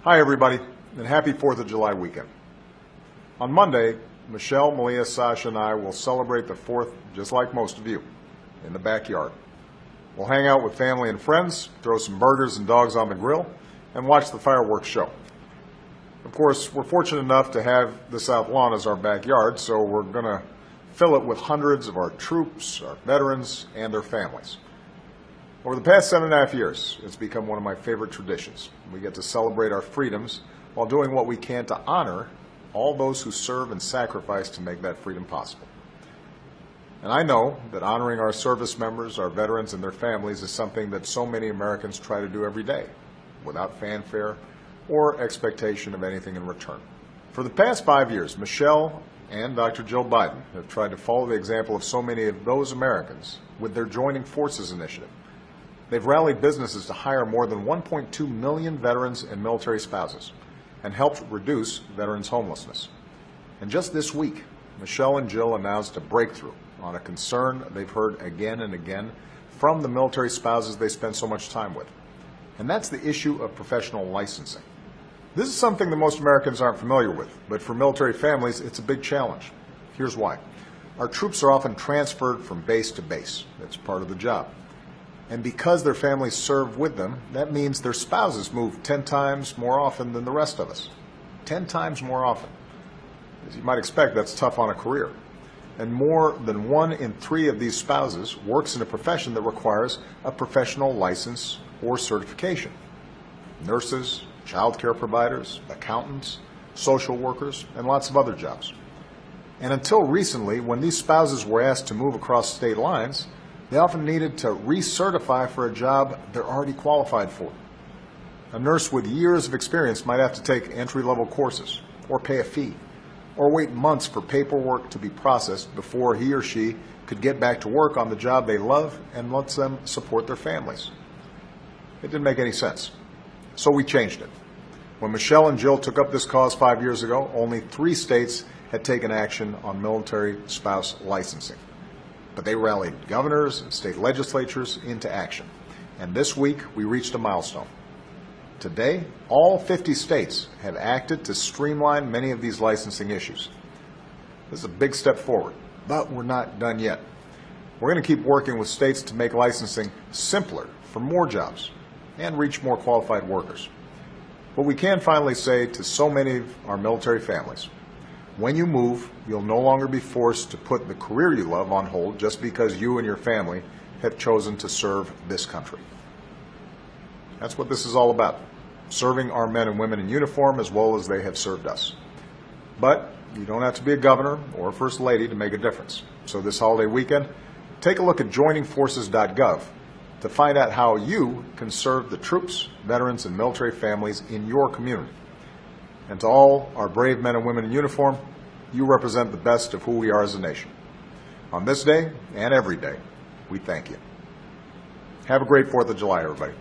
Hi, everybody, and happy 4th of July weekend. On Monday, Michelle, Malia, Sasha, and I will celebrate the 4th just like most of you, in the backyard. We'll hang out with family and friends, throw some burgers and dogs on the grill, and watch the fireworks show. Of course, we're fortunate enough to have the South Lawn as our backyard, so we're going to fill it with hundreds of our troops, our veterans, and their families. Over the past 7.5 years, it's become one of my favorite traditions. We get to celebrate our freedoms while doing what we can to honor all those who serve and sacrifice to make that freedom possible. And I know that honoring our service members, our veterans, and their families is something that so many Americans try to do every day, without fanfare or expectation of anything in return. For the past 5 years, Michelle and Dr. Jill Biden have tried to follow the example of so many of those Americans with their Joining Forces initiative. They've rallied businesses to hire more than 1.2 million veterans and military spouses and helped reduce veterans' homelessness. And just this week, Michelle and Jill announced a breakthrough on a concern they've heard again and again from the military spouses they spend so much time with. And that's the issue of professional licensing. This is something that most Americans aren't familiar with, but for military families, it's a big challenge. Here's why. Our troops are often transferred from base to base. That's part of the job. And because their families serve with them, that means their spouses move 10 times more often than the rest of us. 10 times more often. As you might expect, that's tough on a career. And more than 1 in 3 of these spouses works in a profession that requires a professional license or certification. Nurses, child care providers, accountants, social workers, and lots of other jobs. And until recently, when these spouses were asked to move across state lines, they often needed to recertify for a job they're already qualified for. A nurse with years of experience might have to take entry-level courses, or pay a fee, or wait months for paperwork to be processed before he or she could get back to work on the job they love and lets them support their families. It didn't make any sense. So we changed it. When Michelle and Jill took up this cause 5 years ago, only 3 states had taken action on military spouse licensing. But they rallied governors and state legislatures into action. And this week, we reached a milestone. Today, all 50 states have acted to streamline many of these licensing issues. This is a big step forward, but we're not done yet. We're going to keep working with states to make licensing simpler for more jobs and reach more qualified workers. But we can finally say to so many of our military families, when you move, you'll no longer be forced to put the career you love on hold just because you and your family have chosen to serve this country. That's what this is all about, serving our men and women in uniform as well as they have served us. But you don't have to be a governor or a first lady to make a difference. So this holiday weekend, take a look at joiningforces.gov to find out how you can serve the troops, veterans, and military families in your community. And to all our brave men and women in uniform, you represent the best of who we are as a nation. On this day and every day, we thank you. Have a great 4th of July, everybody.